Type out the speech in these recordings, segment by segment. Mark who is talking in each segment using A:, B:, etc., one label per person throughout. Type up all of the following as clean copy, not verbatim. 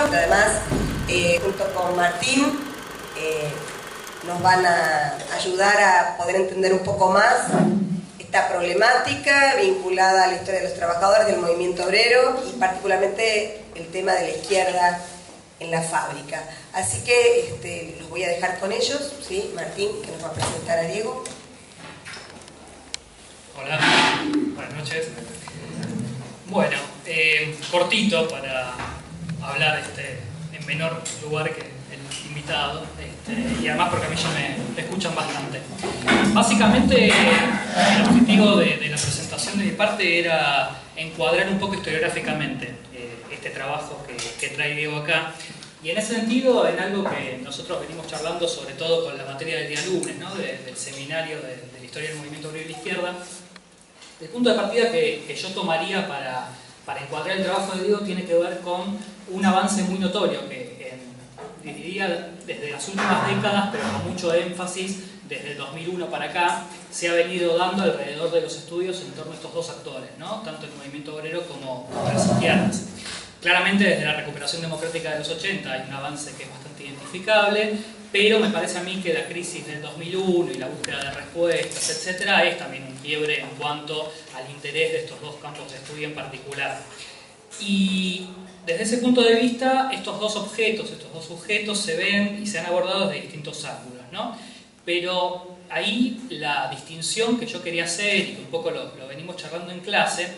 A: que además, junto con Martín, nos van a ayudar a poder entender un poco más esta problemática vinculada a la historia de los trabajadores del movimiento obrero y particularmente el tema de la izquierda en la fábrica. Así que los voy a dejar con ellos, ¿sí? Martín, que nos va a presentar a Diego.
B: Hola, buenas noches. Bueno, cortito para hablar en menor lugar que el invitado, y además porque a mí ya me escuchan bastante. Básicamente, el objetivo de la presentación de mi parte era encuadrar un poco historiográficamente este trabajo que trae Diego acá. Y en ese sentido, en algo que nosotros venimos charlando, sobre todo con la materia del día lunes, ¿no? Del seminario de la historia del movimiento obrero y la izquierda, el punto de partida que yo tomaría para encuadrar el trabajo de Diego tiene que ver con un avance muy notorio que diría desde las últimas décadas, pero con mucho énfasis desde el 2001 para acá, se ha venido dando alrededor de los estudios en torno a estos dos actores, ¿no? Tanto el movimiento obrero como las izquierdas. Claramente desde la recuperación democrática de los 80 hay un avance que es bastante identificable, pero me parece a mí que la crisis del 2001 y la búsqueda de respuestas, etcétera, es también un quiebre en cuanto al interés de estos dos campos de estudio en particular. Y desde ese punto de vista, estos dos objetos, estos dos sujetos se ven y se han abordado desde distintos ángulos, ¿no? Pero ahí la distinción que yo quería hacer, y que un poco lo venimos charlando en clase,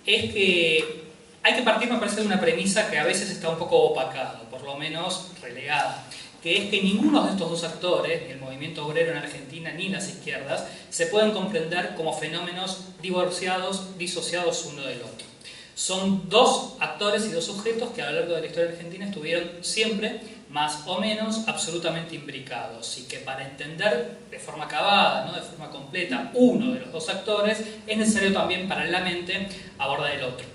B: es que hay que partir, me parece, de una premisa que a veces está un poco opacada, por lo menos relegada, que es que ninguno de estos dos actores, ni el movimiento obrero en Argentina ni las izquierdas, se pueden comprender como fenómenos divorciados, disociados uno del otro. Son dos actores y dos sujetos que a lo largo de la historia argentina estuvieron siempre, más o menos, absolutamente imbricados, y que para entender de forma acabada, ¿no? De forma completa, uno de los dos actores, es necesario también paralelamente abordar el otro.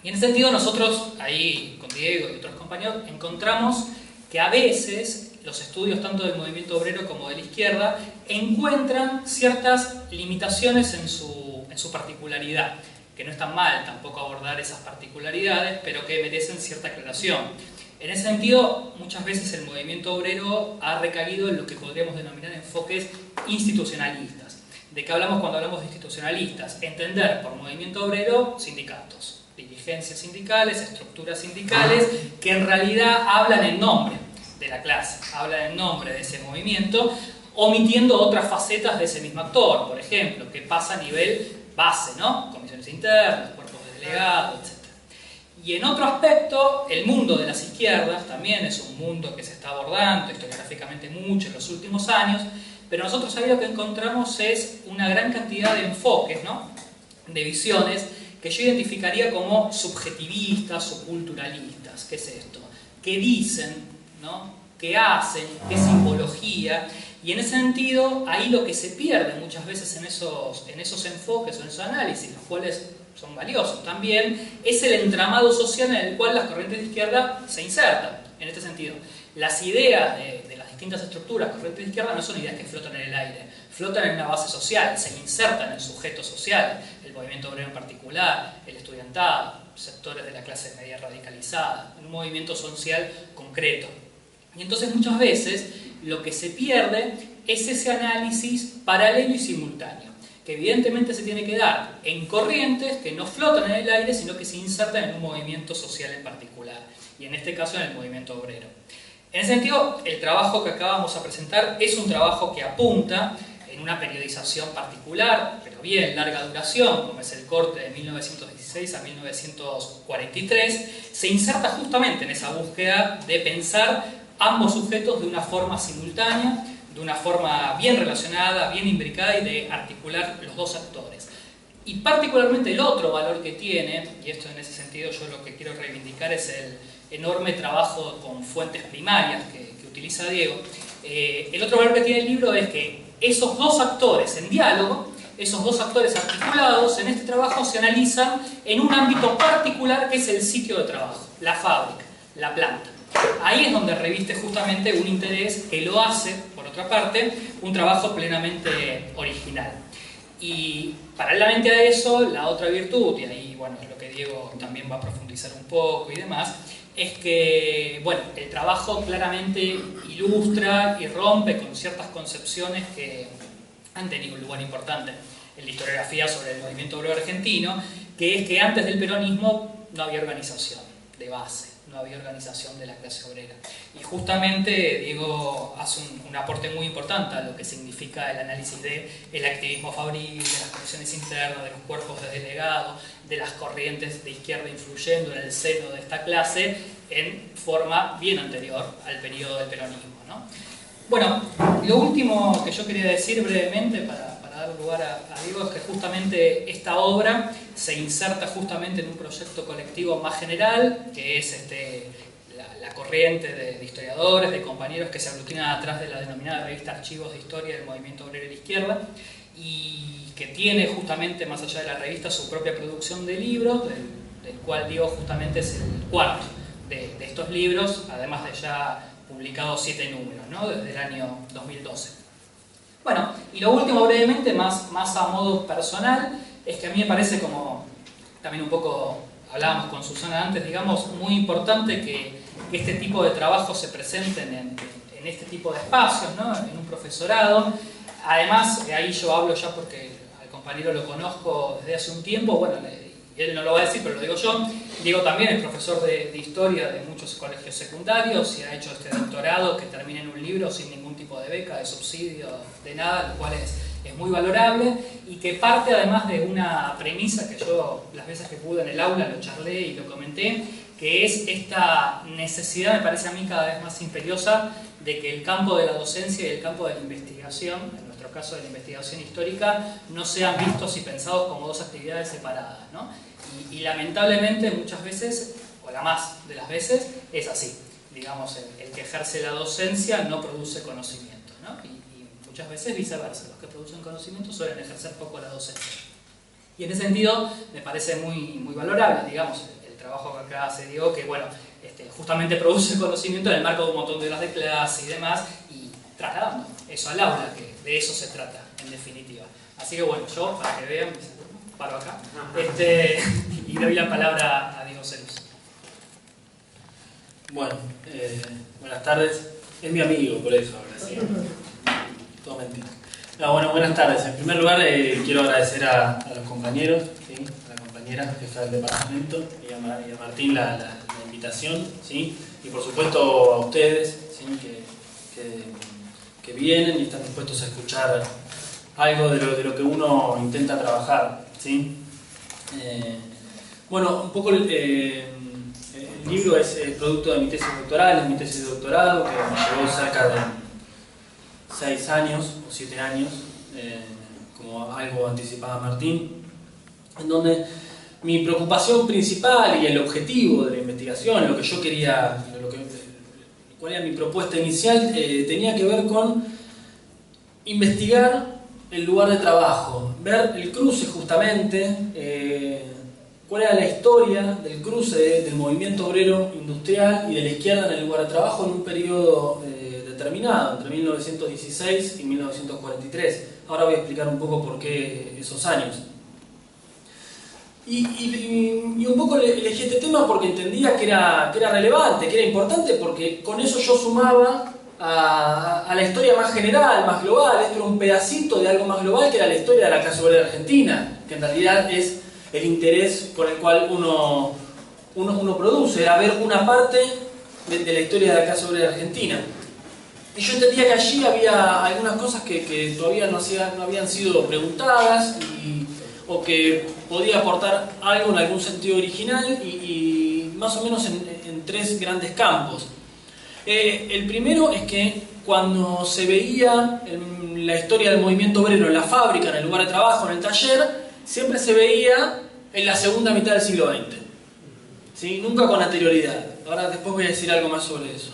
B: Y en ese sentido nosotros, ahí con Diego y otros compañeros, encontramos que a veces los estudios tanto del movimiento obrero como de la izquierda encuentran ciertas limitaciones en su particularidad, que no están mal tampoco abordar esas particularidades, pero que merecen cierta aclaración. En ese sentido, muchas veces el movimiento obrero ha recaído en lo que podríamos denominar enfoques institucionalistas. ¿De qué hablamos cuando hablamos de institucionalistas? Entender por movimiento obrero sindicatos, dirigencias sindicales, estructuras sindicales, que en realidad hablan en nombre de la clase, hablan en nombre de ese movimiento, omitiendo otras facetas de ese mismo actor, por ejemplo, que pasa a nivel base, ¿no? Comisiones internas, cuerpos de delegados, etc. Y en otro aspecto, el mundo de las izquierdas también es un mundo que se está abordando historiográficamente mucho en los últimos años, pero nosotros ahí lo que encontramos es una gran cantidad de enfoques, ¿no? De visiones que yo identificaría como subjetivistas o culturalistas. ¿Qué es esto? ¿Qué dicen? ¿No? ¿Qué hacen? ¿Qué simbología? Y en ese sentido, ahí lo que se pierde muchas veces en esos enfoques o en esos análisis, los cuales son valiosos también, es el entramado social en el cual las corrientes de izquierda se insertan. En este sentido, las ideas de las distintas estructuras, corrientes de izquierda, no son ideas que flotan en el aire, flotan en una base social, se insertan en sujetos sociales, el movimiento obrero en particular, el estudiantado, sectores de la clase media radicalizada, un movimiento social concreto. Y entonces muchas veces lo que se pierde es ese análisis paralelo y simultáneo, que evidentemente se tiene que dar en corrientes que no flotan en el aire, sino que se insertan en un movimiento social en particular, y en este caso en el movimiento obrero. En ese sentido, el trabajo que acá vamos a presentar es un trabajo que apunta en una periodización particular, pero bien larga duración, como es el corte de 1916 a 1943, se inserta justamente en esa búsqueda de pensar ambos sujetos de una forma simultánea, de una forma bien relacionada, bien imbricada y de articular los dos actores. Y particularmente el otro valor que tiene, y esto en ese sentido yo lo que quiero reivindicar es el enorme trabajo con fuentes primarias que utiliza Diego, el otro valor que tiene el libro es que esos dos actores en diálogo, esos dos actores articulados en este trabajo se analizan en un ámbito particular que es el sitio de trabajo, la fábrica, la planta. Ahí es donde reviste justamente un interés que lo hace, por otra parte, un trabajo plenamente original. Y paralelamente a eso, la otra virtud, y ahí bueno, es lo que Diego también va a profundizar un poco y demás, es que, bueno, el trabajo claramente ilustra y rompe con ciertas concepciones que han tenido un lugar importante en la historiografía sobre el movimiento obrero argentino, que es que antes del peronismo no había organización de base, no había organización de la clase obrera. Y justamente Diego hace un aporte muy importante a lo que significa el análisis del activismo fabril, de las condiciones internas, de los cuerpos de delegados, de las corrientes de izquierda influyendo en el seno de esta clase en forma bien anterior al periodo del peronismo, ¿no? Bueno, lo último que yo quería decir brevemente para dar lugar a Diego es que justamente esta obra se inserta justamente en un proyecto colectivo más general, que es la corriente de historiadores, de compañeros que se aglutinan atrás de la denominada revista Archivos de Historia del Movimiento Obrero de la Izquierda, y que tiene justamente, más allá de la revista, su propia producción de libros, del cual Diego justamente es el cuarto de estos libros, además de ya publicados 7 números, ¿no? Desde el año 2012. Bueno, y lo último brevemente, más a modo personal, es que a mí me parece, como también un poco hablábamos con Susana antes, digamos, muy importante que este tipo de trabajos se presenten en este tipo de espacios, ¿no? En un profesorado. Además, ahí yo hablo ya porque al compañero lo conozco desde hace un tiempo, bueno, él no lo va a decir, pero lo digo yo. Diego también es profesor de historia de muchos colegios secundarios y ha hecho este doctorado que termina en un libro sin ningún tipo de beca, de subsidio, de nada, lo cual es muy valorable y que parte además de una premisa que yo las veces que pude en el aula lo charlé y lo comenté, que es esta necesidad, me parece a mí cada vez más imperiosa, de que el campo de la docencia y el campo de la investigación, en nuestro caso de la investigación histórica, no sean vistos y pensados como dos actividades separadas, ¿no? Y lamentablemente muchas veces, o la más de las veces, es así. Digamos, el que ejerce la docencia no produce conocimiento, ¿no? Y muchas veces viceversa, los que producen conocimiento suelen ejercer poco la docencia. Y en ese sentido me parece muy valorable, digamos, el trabajo que acá hace Diego, que bueno, justamente produce conocimiento en el marco de un montón de horas de clase y demás, y trasladando eso al aula, que de eso se trata, en definitiva. Así que bueno, yo, para que vean, paro acá, y doy la palabra a Diego Cerus.
C: Bueno, buenas tardes. Es mi amigo, por eso ahora sí. Todo mentira. No, bueno, buenas tardes. En primer lugar, quiero agradecer a los compañeros, ¿sí? A la compañera jefa del departamento y a Martín la invitación, ¿sí? Y por supuesto a ustedes, ¿sí? que vienen y están dispuestos a escuchar algo de lo que uno intenta trabajar, ¿sí? Bueno, un poco el libro es producto de mi tesis doctoral, es mi tesis de doctorado, que me llevó cerca de 6 años o 7 años, como algo anticipaba Martín, en donde mi preocupación principal y el objetivo de la investigación, lo que yo quería, cuál era mi propuesta inicial, tenía que ver con investigar el lugar de trabajo, ver el cruce justamente, cuál era la historia del cruce del movimiento obrero industrial y de la izquierda en el lugar de trabajo en un periodo determinado, entre 1916 y 1943. Ahora voy a explicar un poco por qué esos años. Y un poco elegí este tema porque entendía que era relevante, que era importante, porque con eso yo sumaba a la historia más general, más global. Esto era un pedacito de algo más global que era la historia de la clase obrera argentina, que en realidad es el interés con el cual uno produce, era ver una parte de la historia de la clase obrera argentina. Y yo entendía que allí había algunas cosas que todavía no habían sido preguntadas o que podía aportar algo en algún sentido original y más o menos en 3 grandes campos. El primero es que cuando se veía la historia del movimiento obrero en la fábrica, en el lugar de trabajo, en el taller, siempre se veía en la segunda mitad del siglo XX, ¿sí? Nunca con anterioridad. Ahora después voy a decir algo más sobre eso.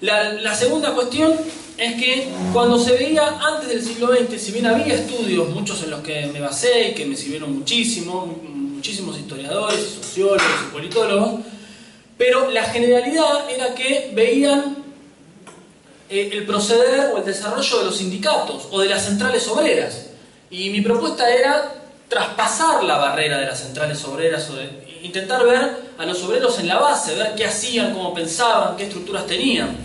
C: La segunda cuestión es que cuando se veía antes del siglo XX, si bien había estudios, muchos en los que me basé y que me sirvieron muchísimos historiadores, sociólogos y politólogos, pero la generalidad era que veían el proceder o el desarrollo de los sindicatos o de las centrales obreras. Y mi propuesta era traspasar la barrera de las centrales obreras intentar ver a los obreros en la base, ver qué hacían, cómo pensaban, qué estructuras tenían.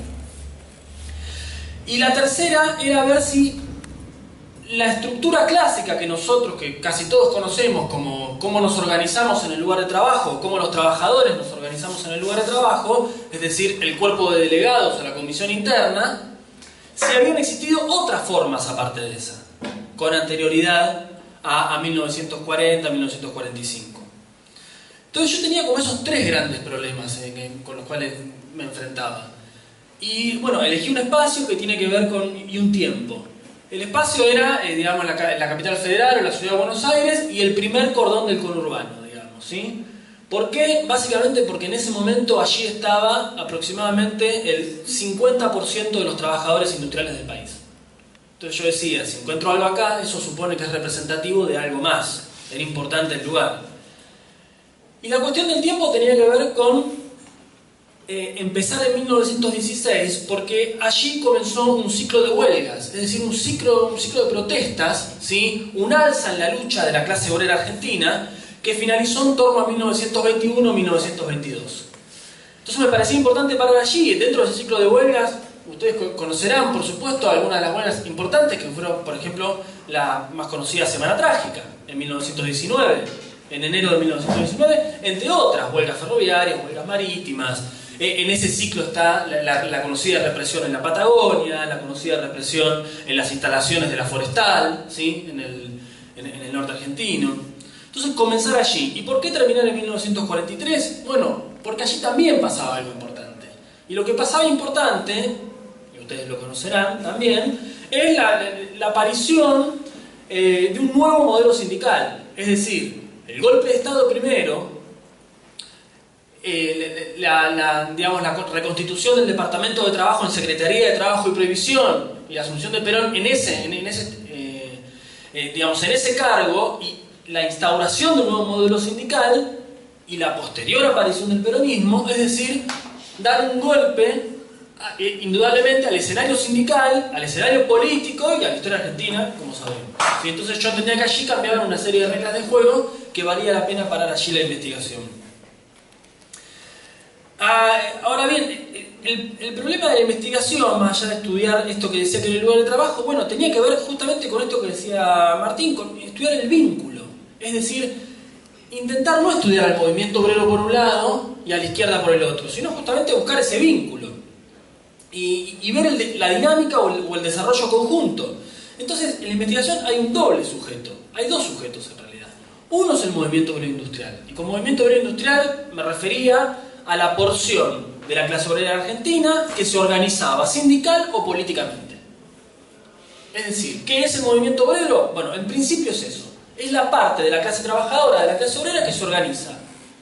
C: Y la tercera era ver si la estructura clásica que nosotros, que casi todos conocemos, como cómo nos organizamos en el lugar de trabajo, cómo los trabajadores nos organizamos en el lugar de trabajo, es decir, el cuerpo de delegados o la comisión interna, si habían existido otras formas aparte de esa, con anterioridad a 1940, 1945. Entonces yo tenía como esos tres grandes problemas con los cuales me enfrentaba. Y bueno, elegí un espacio que tiene que ver y un tiempo. El espacio era, digamos, la capital federal o la ciudad de Buenos Aires y el primer cordón del conurbano, digamos, ¿sí? ¿Por qué? Básicamente porque en ese momento allí estaba aproximadamente el 50% de los trabajadores industriales del país. Entonces yo decía, si encuentro algo acá, eso supone que es representativo de algo más, era importante el lugar. Y la cuestión del tiempo tenía que ver con empezar en 1916, porque allí comenzó un ciclo de huelgas, es decir, un ciclo de protestas, ¿sí? Un alza en la lucha de la clase obrera argentina, que finalizó en torno a 1921-1922. Entonces me parecía importante parar allí. Dentro de ese ciclo de huelgas, ustedes conocerán, por supuesto, algunas de las huelgas importantes, que fueron, por ejemplo, la más conocida Semana Trágica, en 1919, en enero de 1919, entre otras, huelgas ferroviarias, huelgas marítimas. En ese ciclo está la conocida represión en la Patagonia, la conocida represión en las instalaciones de la Forestal, ¿sí? en el norte argentino. Entonces comenzar allí. ¿Y por qué terminar en 1943? Bueno, porque allí también pasaba algo importante. Y lo que pasaba importante, y ustedes lo conocerán también, es la aparición de un nuevo modelo sindical. Es decir, el golpe de Estado primero, la reconstitución del Departamento de Trabajo en Secretaría de Trabajo y Previsión y la asunción de Perón en ese cargo, y la instauración de un nuevo modelo sindical y la posterior aparición del peronismo, es decir, dar un golpe indudablemente al escenario sindical, al escenario político y a la historia argentina, como sabemos. ¿Sí? Entonces yo entendía que allí cambiaban una serie de reglas de juego que valía la pena parar allí la investigación. Ahora bien, el problema de la investigación, más allá de estudiar esto que decía que era el lugar de trabajo, bueno, tenía que ver justamente con esto que decía Martín, con estudiar el vínculo. Es decir, intentar no estudiar al movimiento obrero por un lado y a la izquierda por el otro, sino justamente buscar ese vínculo y ver la dinámica o el desarrollo conjunto. Entonces, en la investigación hay un doble sujeto, hay dos sujetos en realidad. Uno es el movimiento obrero industrial, y con movimiento obrero industrial me refería a la porción de la clase obrera argentina que se organizaba sindical o políticamente. Es decir, ¿qué es el movimiento obrero? Bueno, en principio es eso. Es la parte de la clase trabajadora, de la clase obrera, que se organiza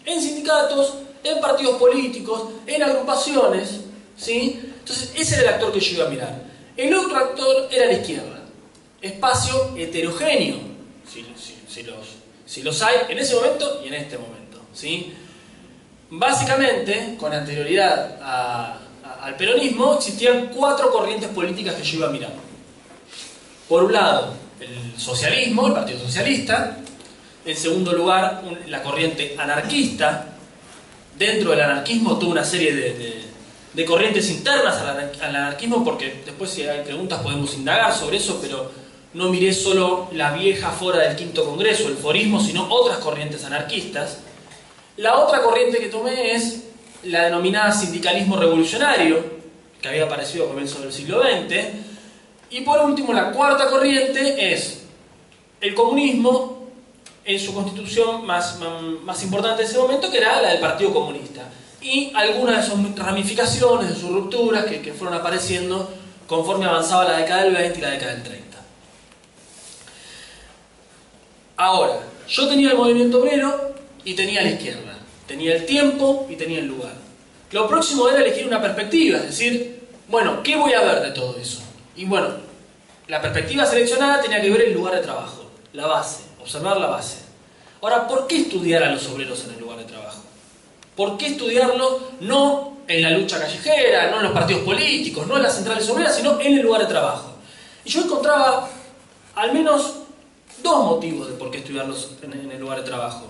C: en sindicatos, en partidos políticos, en agrupaciones, ¿sí? Entonces, ese era el actor que yo iba a mirar. El otro actor era la izquierda. Espacio heterogéneo, si los hay en ese momento y en este momento, ¿sí? Básicamente, con anterioridad al peronismo, existían cuatro corrientes políticas que yo iba a mirar. Por un lado, el socialismo, el Partido Socialista. En segundo lugar, la corriente anarquista. Dentro del anarquismo tuvo una serie de corrientes internas al anarquismo, porque después, si hay preguntas, podemos indagar sobre eso, pero no miré solo la vieja fora del Quinto Congreso, el forismo, sino otras corrientes anarquistas. La otra corriente que tomé es la denominada sindicalismo revolucionario, que había aparecido a comienzos del siglo XX. Y por último, la cuarta corriente es el comunismo en su constitución más importante en ese momento, que era la del Partido Comunista. Y algunas de sus ramificaciones, de sus rupturas, que fueron apareciendo conforme avanzaba la década del 20 y la década del 30. Ahora, yo tenía el movimiento obrero y tenía la izquierda. Tenía el tiempo y tenía el lugar. Lo próximo era elegir una perspectiva, es decir, bueno, ¿qué voy a ver de todo eso? Y bueno, la perspectiva seleccionada tenía que ver el lugar de trabajo, la base, observar la base. Ahora, ¿por qué estudiar a los obreros en el lugar de trabajo? ¿Por qué estudiarlo no en la lucha callejera, no en los partidos políticos, no en las centrales obreras, sino en el lugar de trabajo? Y yo encontraba al menos dos motivos de por qué estudiarlos en el lugar de trabajo.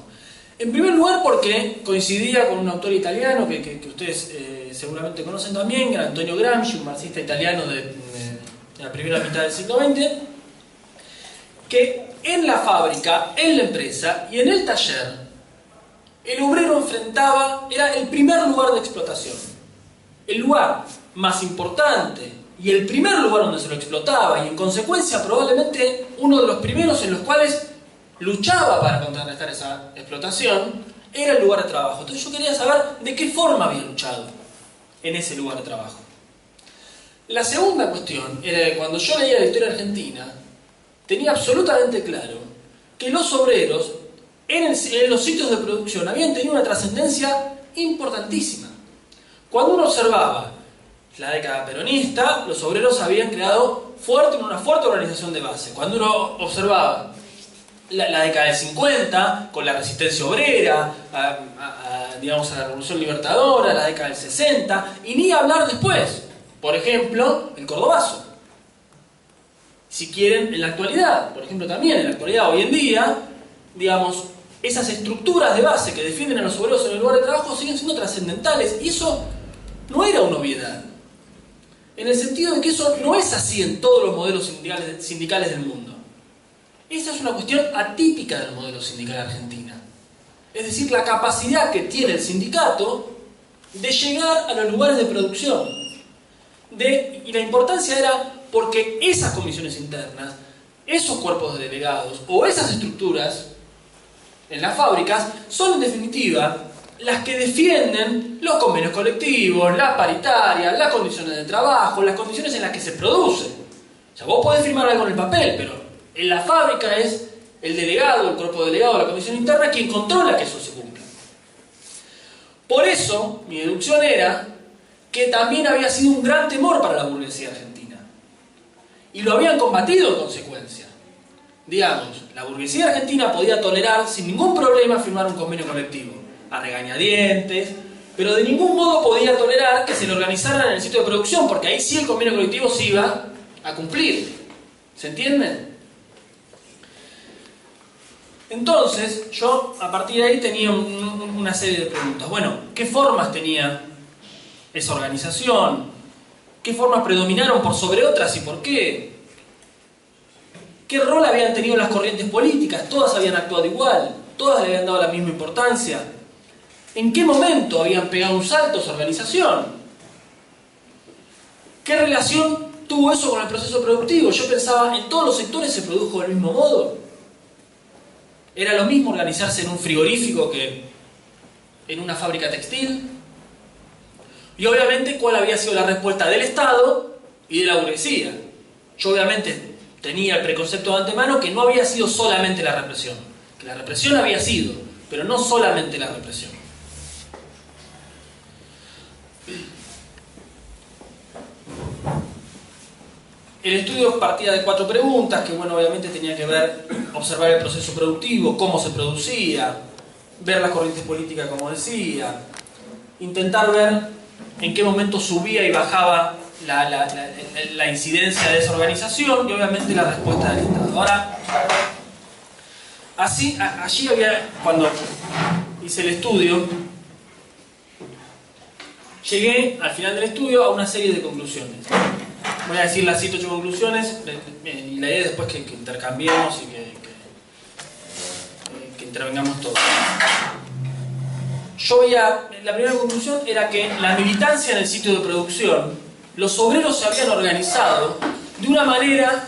C: En primer lugar porque coincidía con un autor italiano que ustedes seguramente conocen también, que era Antonio Gramsci, un marxista italiano de la primera mitad del siglo XX, que en la fábrica, en la empresa y en el taller, el obrero era el primer lugar de explotación. El lugar más importante y el primer lugar donde se lo explotaba, y en consecuencia probablemente uno de los primeros en los cuales luchaba para contrarrestar esa explotación, era el lugar de trabajo. Entonces yo quería saber de qué forma había luchado en ese lugar de trabajo. La segunda cuestión era que cuando yo leía la historia argentina, tenía absolutamente claro que los obreros en los sitios de producción habían tenido una trascendencia importantísima. Cuando uno observaba la década peronista, los obreros habían creado una fuerte organización de base. Cuando uno observaba la década del 50, con la resistencia obrera, digamos, a la Revolución Libertadora, la década del 60, y ni hablar después, por ejemplo, el cordobazo. Si quieren, en la actualidad, por ejemplo, también en la actualidad, hoy en día, digamos, esas estructuras de base que defienden a los obreros en el lugar de trabajo siguen siendo trascendentales, y eso no era una obviedad, en el sentido de que eso no es así en todos los modelos sindicales del mundo. Esa es una cuestión atípica del modelo sindical argentino. Es decir, la capacidad que tiene el sindicato de llegar a los lugares de producción. Y la importancia era porque esas comisiones internas, esos cuerpos de delegados o esas estructuras en las fábricas son en definitiva las que defienden los convenios colectivos, la paritaria, las condiciones de trabajo, las condiciones en las que se produce. O sea, vos podés firmar algo en el papel, pero en la fábrica es el delegado, el cuerpo delegado de la comisión interna quien controla que eso se cumpla. Por eso, mi deducción era que también había sido un gran temor para la burguesía argentina. Y lo habían combatido en consecuencia. Digamos, la burguesía argentina podía tolerar sin ningún problema firmar un convenio colectivo, a regañadientes, pero de ningún modo podía tolerar que se lo organizaran en el sitio de producción, porque ahí sí el convenio colectivo se iba a cumplir. ¿Se entiende? Entonces, yo a partir de ahí tenía una serie de preguntas. Bueno, ¿qué formas tenía esa organización? ¿Qué formas predominaron por sobre otras y por qué? ¿Qué rol habían tenido las corrientes políticas? ¿Todas habían actuado igual? ¿Todas le habían dado la misma importancia? ¿En qué momento habían pegado un salto esa organización? ¿Qué relación tuvo eso con el proceso productivo? Yo pensaba, ¿en todos los sectores se produjo del mismo modo? ¿Era lo mismo organizarse en un frigorífico que en una fábrica textil? Y obviamente, ¿cuál había sido la respuesta del Estado y de la burguesía? Yo obviamente tenía el preconcepto de antemano que no había sido solamente la represión. Que la represión había sido, pero no solamente la represión. El estudio partía de 4 preguntas que, bueno, obviamente tenía que ver, observar el proceso productivo, cómo se producía, ver las corrientes políticas, como decía, intentar ver en qué momento subía y bajaba la incidencia de esa organización y, obviamente, la respuesta del Estado. Ahora, allí había, cuando hice el estudio, llegué al final del estudio a una serie de conclusiones. Voy a decir las 7 u 8 conclusiones y la idea es después que intercambiemos y que intervengamos todos. La primera conclusión era que la militancia en el sitio de producción, los obreros se habían organizado de una manera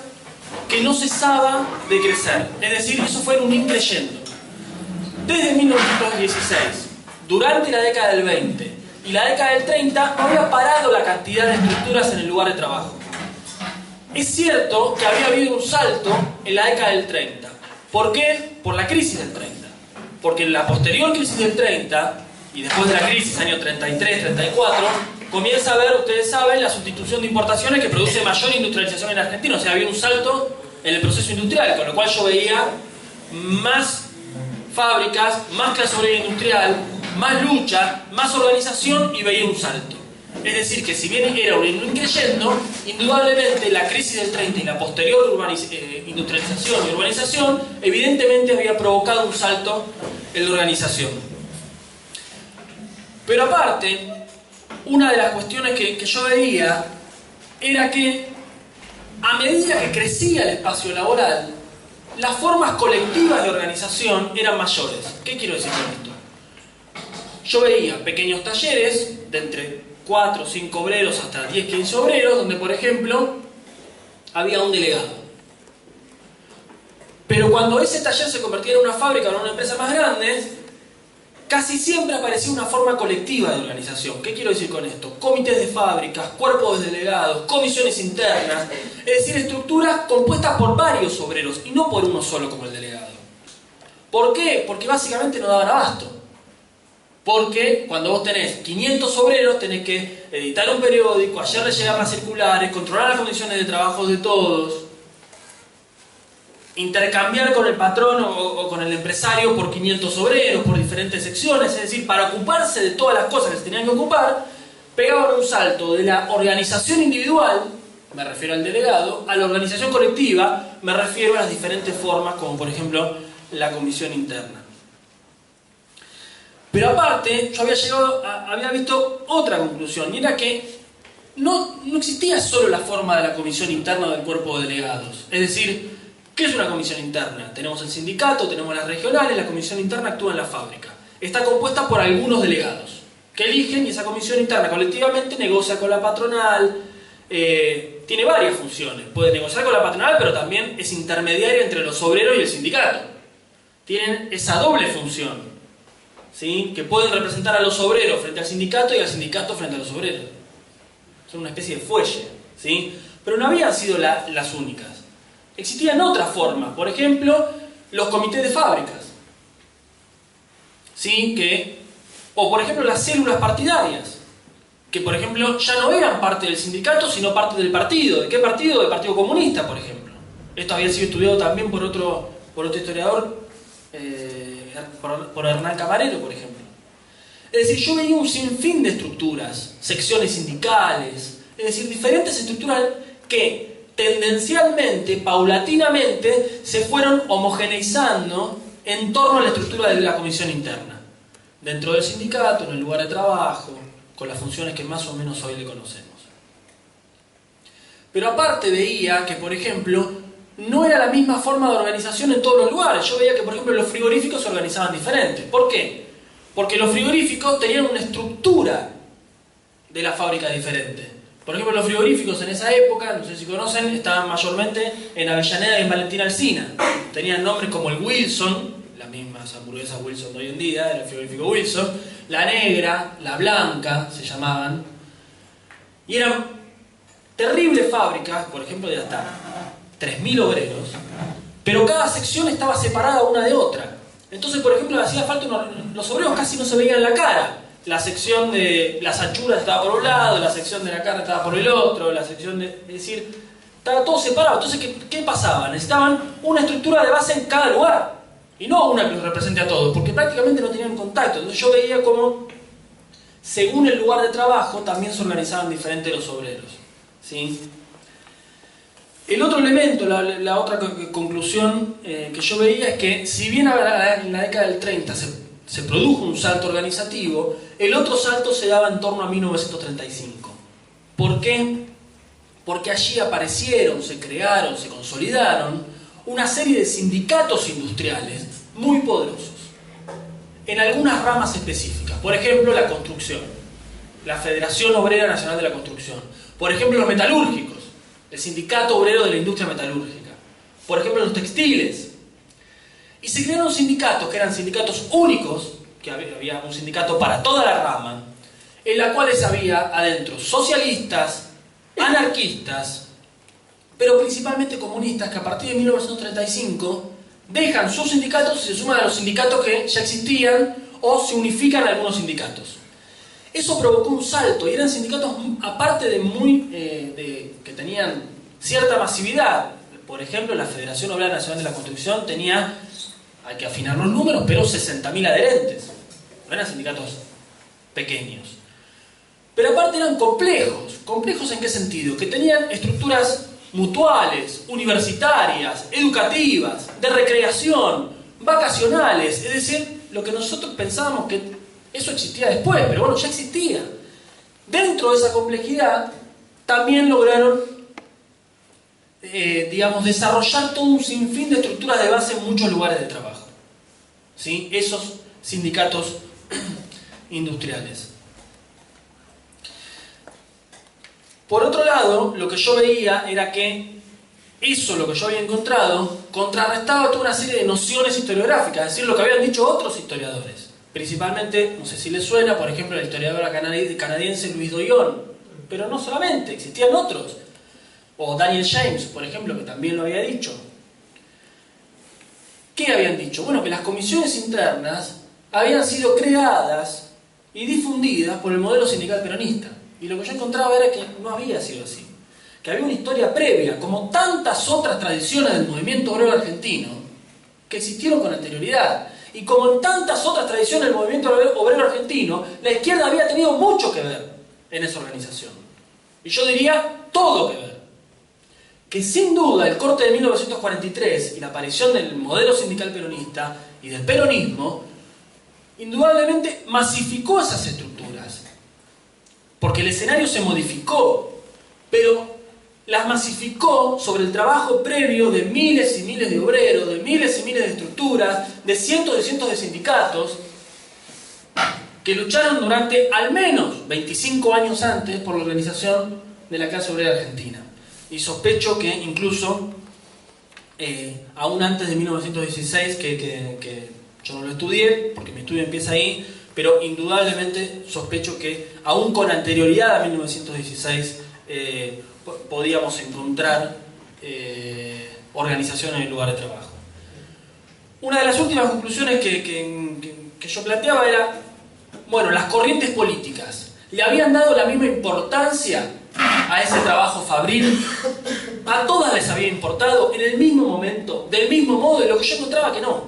C: que no cesaba de crecer. Es decir, eso fue en un increyendo. Desde 1916, durante la década del 20 y la década del 30, no había parado la cantidad de estructuras en el lugar de trabajo. Es cierto que había habido un salto en la década del 30. ¿Por qué? Por la crisis del 30. Porque en la posterior crisis del 30, y después de la crisis, año 33, 34, comienza a haber, ustedes saben, la sustitución de importaciones que produce mayor industrialización en Argentina. O sea, había un salto en el proceso industrial, con lo cual yo veía más fábricas, más clase obrera industrial, más lucha, más organización y veía un salto. Es decir, que si bien era un increyendo, indudablemente la crisis del 30 y la posterior industrialización y urbanización evidentemente había provocado un salto el de organización. Pero aparte, una de las cuestiones que yo veía era que a medida que crecía el espacio laboral, las formas colectivas de organización eran mayores. ¿Qué quiero decir con esto? Yo veía pequeños talleres de entre 4 o 5 obreros hasta 10 o 15 obreros, donde por ejemplo había un delegado. Pero cuando ese taller se convertía en una fábrica o en una empresa más grande, casi siempre aparecía una forma colectiva de organización. ¿Qué quiero decir con esto? Comités de fábricas, cuerpos de delegados, comisiones internas, es decir, estructuras compuestas por varios obreros y no por uno solo como el delegado. ¿Por qué? Porque básicamente no daban abasto. Porque cuando vos tenés 500 obreros tenés que editar un periódico, hacerle llegar las circulares, controlar las condiciones de trabajo de todos, intercambiar con el patrón o con el empresario por 500 obreros, por diferentes secciones, es decir, para ocuparse de todas las cosas que se tenían que ocupar, pegaban un salto de la organización individual, me refiero al delegado, a la organización colectiva, me refiero a las diferentes formas, como por ejemplo la comisión interna. Pero aparte, yo había visto otra conclusión, y era que no existía solo la forma de la comisión interna o del cuerpo de delegados, es decir, ¿qué es una comisión interna? Tenemos el sindicato, tenemos las regionales, la comisión interna actúa en la fábrica. Está compuesta por algunos delegados que eligen y esa comisión interna colectivamente negocia con la patronal, tiene varias funciones. Puede negociar con la patronal, pero también es intermediaria entre los obreros y el sindicato. Tienen esa doble función, ¿sí? Que pueden representar a los obreros frente al sindicato y al sindicato frente a los obreros. Son una especie de fuelle, ¿sí? Pero no habían sido las únicas. Existían otras formas, por ejemplo, los comités de fábricas, ¿sí? O por ejemplo las células partidarias, que por ejemplo ya no eran parte del sindicato, sino parte del partido. ¿De qué partido? Del Partido Comunista, por ejemplo. Esto había sido estudiado también por otro historiador, por Hernán Camarero, por ejemplo. Es decir, yo veía un sinfín de estructuras, secciones sindicales, es decir, diferentes estructuras que tendencialmente, paulatinamente, se fueron homogeneizando en torno a la estructura de la comisión interna. Dentro del sindicato, en el lugar de trabajo, con las funciones que más o menos hoy le conocemos. Pero aparte veía que, por ejemplo, no era la misma forma de organización en todos los lugares. Yo veía que, por ejemplo, los frigoríficos se organizaban diferente. ¿Por qué? Porque los frigoríficos tenían una estructura de la fábrica diferente. Por ejemplo, los frigoríficos en esa época, no sé si conocen, estaban mayormente en Avellaneda y en Valentín Alsina. Tenían nombres como el Wilson, las mismas hamburguesas Wilson de hoy en día, el frigorífico Wilson, la negra, la blanca, se llamaban. Y eran terribles fábricas, por ejemplo, de hasta 3.000 obreros, pero cada sección estaba separada una de otra. Entonces, por ejemplo, hacía falta los obreros casi no se veían la cara. La sección de las achuras estaba por un lado, la sección de la carne estaba por el otro, la sección de... Es decir, estaba todo separado. Entonces, ¿qué pasaba? Necesitaban una estructura de base en cada lugar, y no una que los represente a todos, porque prácticamente no tenían contacto. Entonces yo veía cómo, según el lugar de trabajo, también se organizaban diferentes los obreros, ¿sí? El otro elemento, la otra conclusión que yo veía es que, si bien en la década del 30 se produjo un salto organizativo, el otro salto se daba en torno a 1935. ¿Por qué? Porque allí aparecieron, se crearon, se consolidaron una serie de sindicatos industriales muy poderosos, en algunas ramas específicas. Por ejemplo, la construcción, la Federación Obrera Nacional de la Construcción. Por ejemplo, los metalúrgicos, el Sindicato Obrero de la Industria Metalúrgica. Por ejemplo, los textiles. Y se crearon sindicatos que eran sindicatos únicos, que había un sindicato para toda la rama, en la cuales había adentro socialistas, anarquistas, pero principalmente comunistas, que a partir de 1935 dejan sus sindicatos y se suman a los sindicatos que ya existían o se unifican a algunos sindicatos. Eso provocó un salto y eran sindicatos, aparte de que tenían cierta masividad. Por ejemplo, la Federación Obrera Nacional de la Construcción tenía, hay que afinar los números, pero 60.000 adherentes. No eran sindicatos pequeños. Pero aparte eran complejos. ¿Complejos en qué sentido? Que tenían estructuras mutuales, universitarias, educativas, de recreación, vacacionales. Es decir, lo que nosotros pensábamos que eso existía después, pero bueno, ya existía. Dentro de esa complejidad también lograron, digamos, desarrollar todo un sinfín de estructuras de base en muchos lugares de trabajo, ¿sí? Esos sindicatos industriales. Por otro lado, lo que yo veía era que eso, lo que yo había encontrado, contrarrestaba toda una serie de nociones historiográficas, es decir, lo que habían dicho otros historiadores. Principalmente, no sé si les suena, por ejemplo, la historiadora canadiense Louise Doyon, pero no solamente, existían otros. O Daniel James, por ejemplo, que también lo había dicho. ¿Qué habían dicho? Bueno, que las comisiones internas habían sido creadas y difundidas por el modelo sindical peronista. Y lo que yo encontraba era que no había sido así. Que había una historia previa, como tantas otras tradiciones del movimiento obrero argentino, que existieron con anterioridad. Y como en tantas otras tradiciones del movimiento obrero argentino, la izquierda había tenido mucho que ver en esa organización. Y yo diría, todo que ver. Que sin duda el corte de 1943 y la aparición del modelo sindical peronista y del peronismo, indudablemente masificó esas estructuras. Porque el escenario se modificó, pero las masificó sobre el trabajo previo de miles y miles de obreros, de miles y miles de estructuras, de cientos de sindicatos, que lucharon durante al menos 25 años antes por la organización de la clase obrera argentina. Y sospecho que incluso, aún antes de 1916, que yo no lo estudié, porque mi estudio empieza ahí, pero indudablemente sospecho que aún con anterioridad a 1916 podíamos encontrar organización en el lugar de trabajo. Una de las últimas conclusiones que yo planteaba era, bueno, las corrientes políticas le habían dado la misma importancia a ese trabajo fabril, a todas les había importado en el mismo momento, del mismo modo, y lo que yo encontraba que no.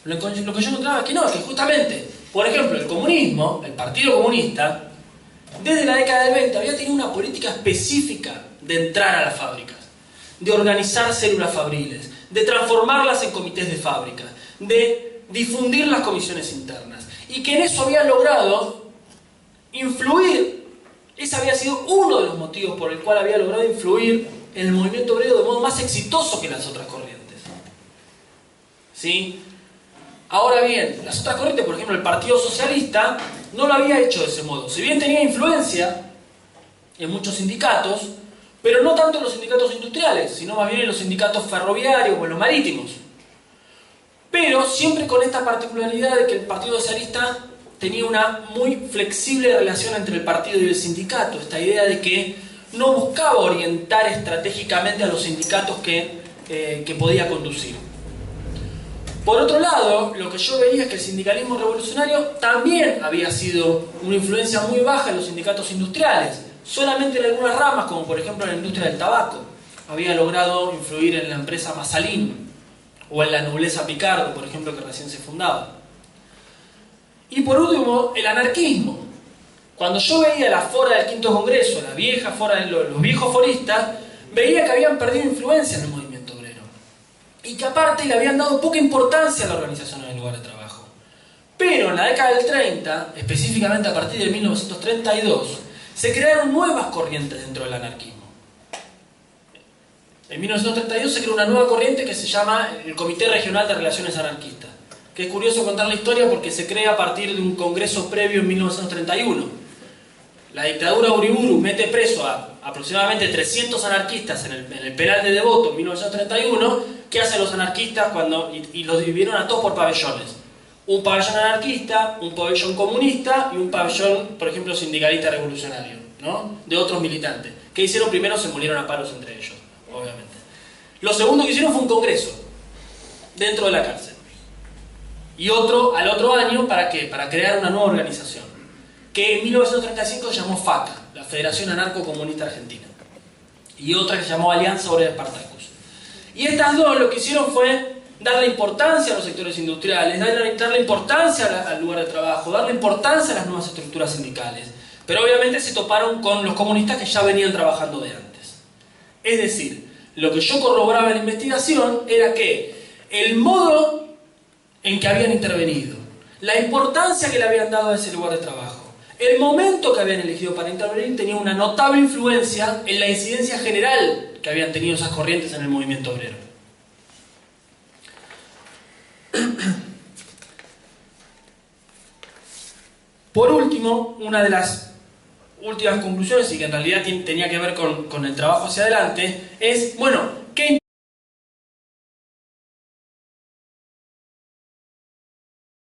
C: Lo que yo encontraba que no, que justamente, por ejemplo, el comunismo, el Partido Comunista, desde la década del 20 había tenido una política específica de entrar a las fábricas, de organizar células fabriles, de transformarlas en comités de fábrica, de difundir las comisiones internas, y que en eso había logrado influir. Ese había sido uno de los motivos por el cual había logrado influir en el movimiento obrero de modo más exitoso que las otras corrientes. ¿Sí? Ahora bien, las otras corrientes, por ejemplo el Partido Socialista, no lo había hecho de ese modo. Si bien tenía influencia en muchos sindicatos, pero no tanto en los sindicatos industriales, sino más bien en los sindicatos ferroviarios o en los marítimos. Pero siempre con esta particularidad de que el Partido Socialista tenía una muy flexible relación entre el partido y el sindicato. Esta idea de que no buscaba orientar estratégicamente a los sindicatos que podía conducir. Por otro lado, lo que yo veía es que el sindicalismo revolucionario también había sido una influencia muy baja en los sindicatos industriales. Solamente en algunas ramas, como por ejemplo en la industria del tabaco, había logrado influir en la empresa Masalín o en la Nobleza Picardo, por ejemplo, que recién se fundaba. Y por último, el anarquismo. Cuando yo veía la fora del Quinto Congreso, la vieja fora de los viejos foristas, veía que habían perdido influencia en el movimiento obrero. Y que aparte le habían dado poca importancia a la organización en el lugar de trabajo. Pero en la década del 30, específicamente a partir de 1932, se crearon nuevas corrientes dentro del anarquismo. En 1932 se creó una nueva corriente que se llama el Comité Regional de Relaciones Anarquistas. Que es curioso contar la historia porque se crea a partir de un congreso previo en 1931. La dictadura Uriburu mete preso a aproximadamente 300 anarquistas en el penal de Devoto en 1931. ¿Qué hacen los anarquistas y los dividieron a todos por pabellones? Un pabellón anarquista, un pabellón comunista y un pabellón, por ejemplo, sindicalista revolucionario, ¿no? De otros militantes. ¿Qué hicieron? Primero se murieron a palos entre ellos, obviamente. Lo segundo que hicieron fue un congreso dentro de la cárcel. Y al otro año, ¿para qué? Para crear una nueva organización, que en 1935 se llamó FACA, la Federación Anarco-Comunista Argentina, y otra que se llamó Alianza Obrera Espartacus. Y estas dos lo que hicieron fue darle importancia a los sectores industriales, darle importancia al lugar de trabajo, darle importancia a las nuevas estructuras sindicales. Pero obviamente se toparon con los comunistas que ya venían trabajando de antes. Es decir, lo que yo corroboraba en la investigación era que el modo en que habían intervenido, la importancia que le habían dado a ese lugar de trabajo, el momento que habían elegido para intervenir tenía una notable influencia en la incidencia general que habían tenido esas corrientes en el movimiento obrero. Por último, una de las últimas conclusiones, y que en realidad tenía que ver con el trabajo hacia adelante, es, bueno, ¿qué